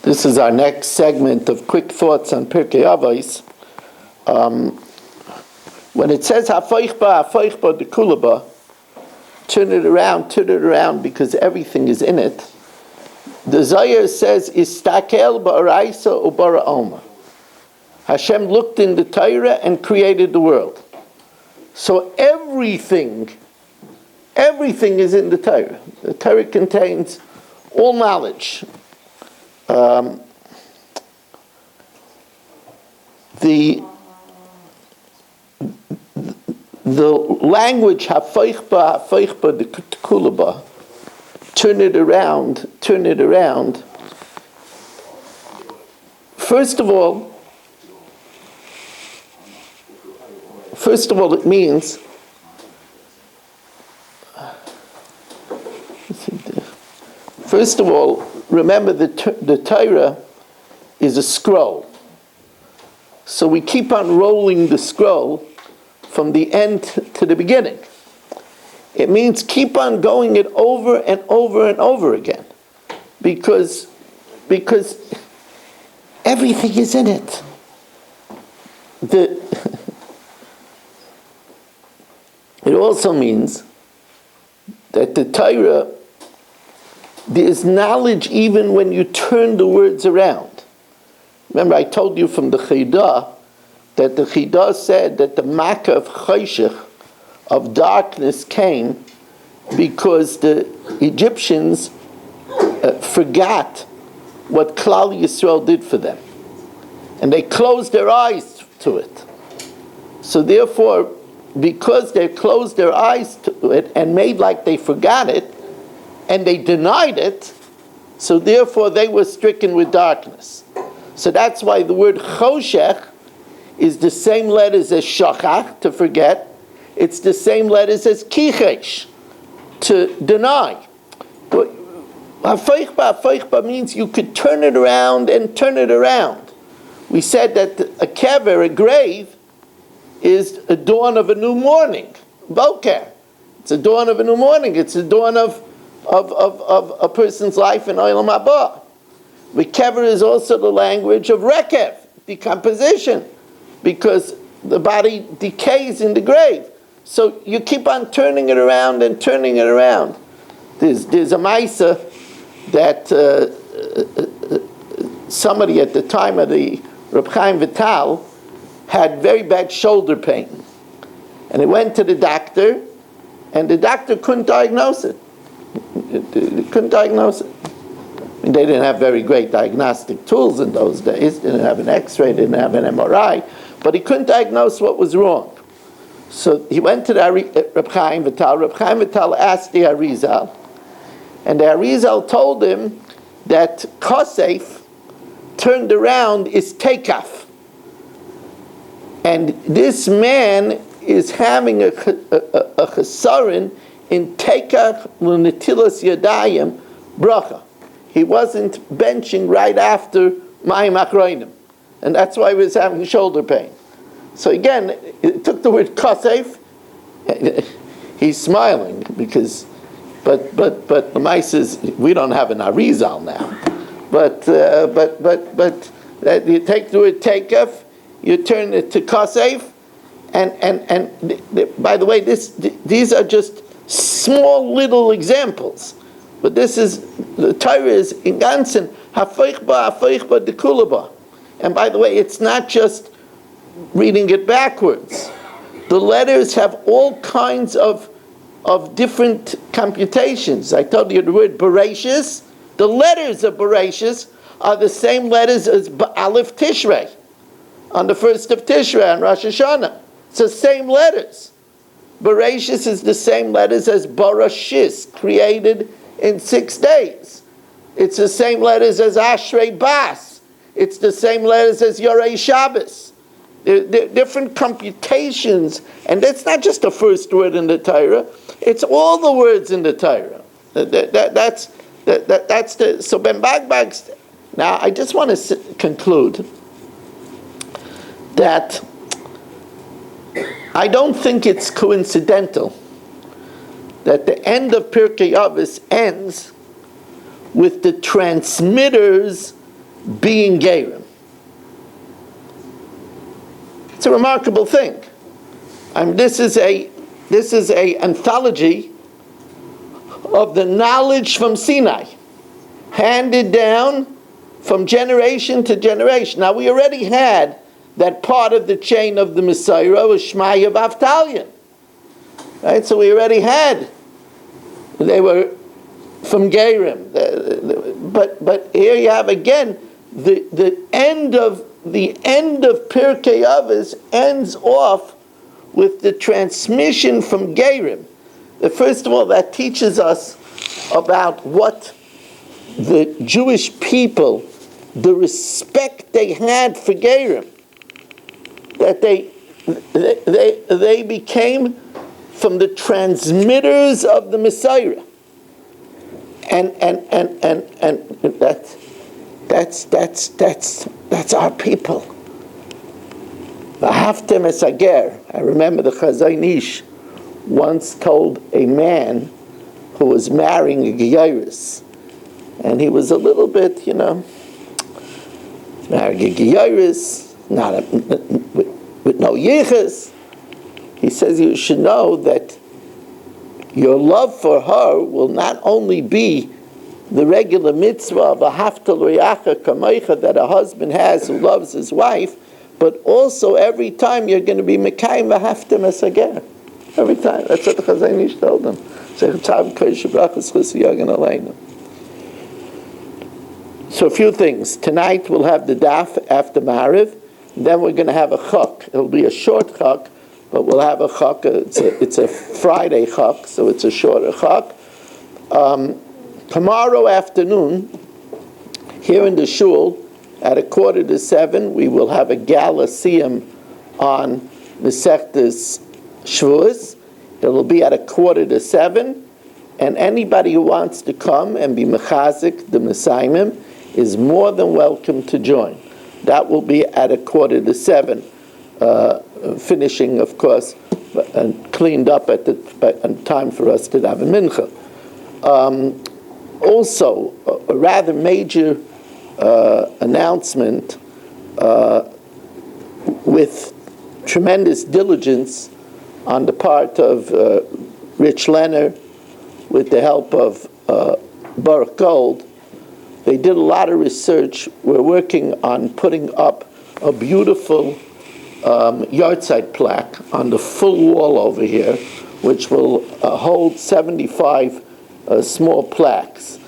This is our next segment of quick thoughts on Pirkay Avos. When it says hafeichba de kulaba, turn it around because everything is in it. The Zohar says istakel ba'araisa ubara alma. Hashem looked in the Torah and created the world. So everything is in the Torah. The Torah contains all knowledge. The language hafeichba de kulaba, turn it around. First of all, it means remember the Torah is a scroll. So we keep on rolling the scroll from the end to the beginning. It means keep on going it over and over and over again. Because everything is in it. It also means that the Torah, there is knowledge even when you turn the words around. Remember, I told you from the Chidah that the Chidah said that the Makkah of Choshech, of darkness, came because the Egyptians forgot what Klal Yisrael did for them. And they closed their eyes to it. So therefore, because they closed their eyes to it and made like they forgot it, and they denied it, so therefore they were stricken with darkness. So that's why the word choshech is the same letters as shachach, to forget. It's the same letters as kichesh, to deny. But hafeichba means you could turn it around and turn it around. We said that a kever, a grave, is a dawn of a new morning. Boker. It's a dawn of a new morning. It's a dawn of a person's life in Olam Haba. The kever is also the language of rekev, decomposition, because the body decays in the grave. So you keep on turning it around and turning it around. There's a Maisa that somebody at the time of the Reb Chaim Vital had very bad shoulder pain. And he went to the doctor, and the doctor couldn't diagnose it. Couldn't diagnose it. I mean, they didn't have very great diagnostic tools in those days. They didn't have an X-ray, they didn't have an MRI, but he couldn't diagnose what was wrong. So he went to the Reb Chaim Vital. Reb Chaim Vital asked the Arizal, and the Arizal told him that Kosef turned around is Tekaf. And this man is having a chesaron in Tekaf l'netilas yadayim bracha. He wasn't benching right after Mayim Achroinim, and that's why he was having shoulder pain. So again, it took the word Kosef. He's smiling because, but the mice is, we don't have an Arizal now. But you take the word Tekaf, you turn it to Kosef, and by the way, these are just small little examples. But this is, the Torah is in Ganzen, hafeichba de kulaba. And by the way, it's not just reading it backwards. The letters have all kinds of different computations. I told you the word Bereshis. The letters of Bereshis are the same letters as Aleph Tishrei, on the 1st of Tishrei, on Rosh Hashanah. It's the same letters. Bereshis is the same letters as Barashis, created in 6 days. It's the same letters as Ashrei Bas. It's the same letters as Yorei Shabbos. They're different computations, and that's not just the first word in the Torah. It's all the words in the Torah. That's the so Ben Bagbag's. Now I just want to conclude that I don't think it's coincidental that the end of Pirkay Avos ends with the transmitters being Gerim. It's a remarkable thing. I mean, this is a anthology of the knowledge from Sinai, handed down from generation to generation. Now, we already had that part of the chain of the Messiah was Shmaya Avtalion. Right? So we already had, they were from Gerim. But here you have again, the end of Pirkay Avos ends off with the transmission from Gerim. First of all, that teaches us about what the Jewish people, the respect they had for Gerim, that they became from the transmitters of the Messiah, and that's our people. V'haftem es hager. I remember the Chazon Ish once told a man who was marrying a Geiris, and he was a little bit, marrying a Geiris, with no yichus. He says you should know that your love for her will not only be the regular mitzvah of a haftal re'acha kamoicha that a husband has who loves his wife, but also every time you're going to be mekayim v'haftem es hager. Every time. That's what the Chazon Ish told them. So a few things. Tonight we'll have the daf after Ma'ariv. Then we're going to have a chok. It'll be a short chok, but we'll have a chok. It's a Friday chok, so it's a shorter chok. Tomorrow afternoon, here in the shul, at 6:45, we will have a gala siyum on Masechtas Shavuos. It'll be at 6:45, and anybody who wants to come and be mechazik the Mesaimim is more than welcome to join. That will be at 6:45, finishing, of course, and cleaned up at time for us to have a mincha. Also, a rather major announcement with tremendous diligence on the part of Rich Leonard, with the help of Baruch Gold. They did a lot of research. We're working on putting up a beautiful yahrzeit plaque on the full wall over here, which will hold 75 small plaques.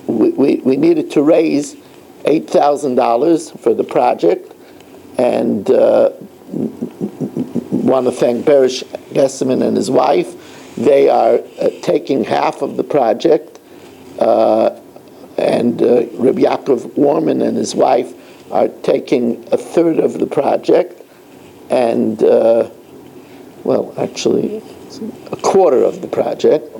We needed to raise $8,000 for the project, and want to thank Berish Gesseman and his wife. They are taking half of the project, and Rabbi Yaakov Warman and his wife are taking a third of the project, and actually a quarter of the project.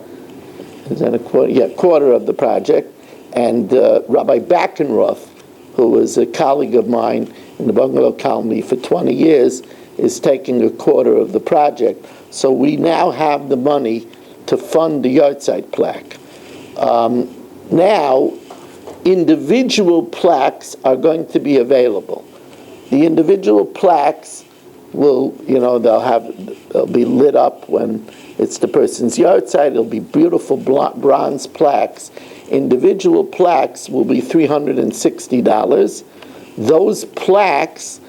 Is that a quarter? Yeah, quarter of the project. And Rabbi Backenroth, who was a colleague of mine in the Bungalow Colony for 20 years, is taking a quarter of the project. So we now have the money to fund the yahrzeit plaque. Now, individual plaques are going to be available. The individual plaques will, they'll be lit up when it's the person's yahrzeit. It'll be beautiful bronze plaques. Individual plaques will be $360. Those plaques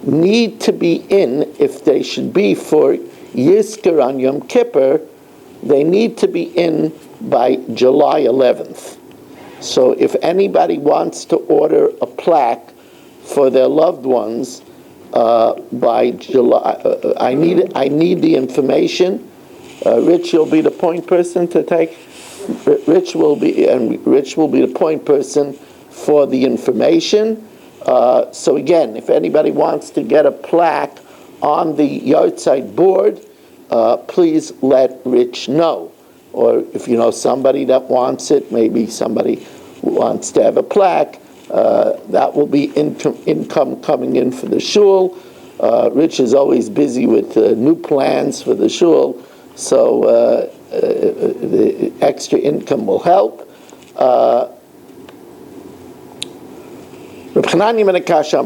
need to be in, if they should be for Yizkor on Yom Kippur, they need to be in by July 11th. So if anybody wants to order a plaque for their loved ones by July, I need the information. Rich, you'll be the point person to take. Rich will be the point person for the information. So again, if anybody wants to get a plaque on the yahrzeit board, please let Rich know. Or if you know somebody that wants it, maybe somebody who wants to have a plaque, that will be income coming in for the shul. Rich is always busy with new plans for the shul, so the extra income will help. Reb Chananya ben Akasha,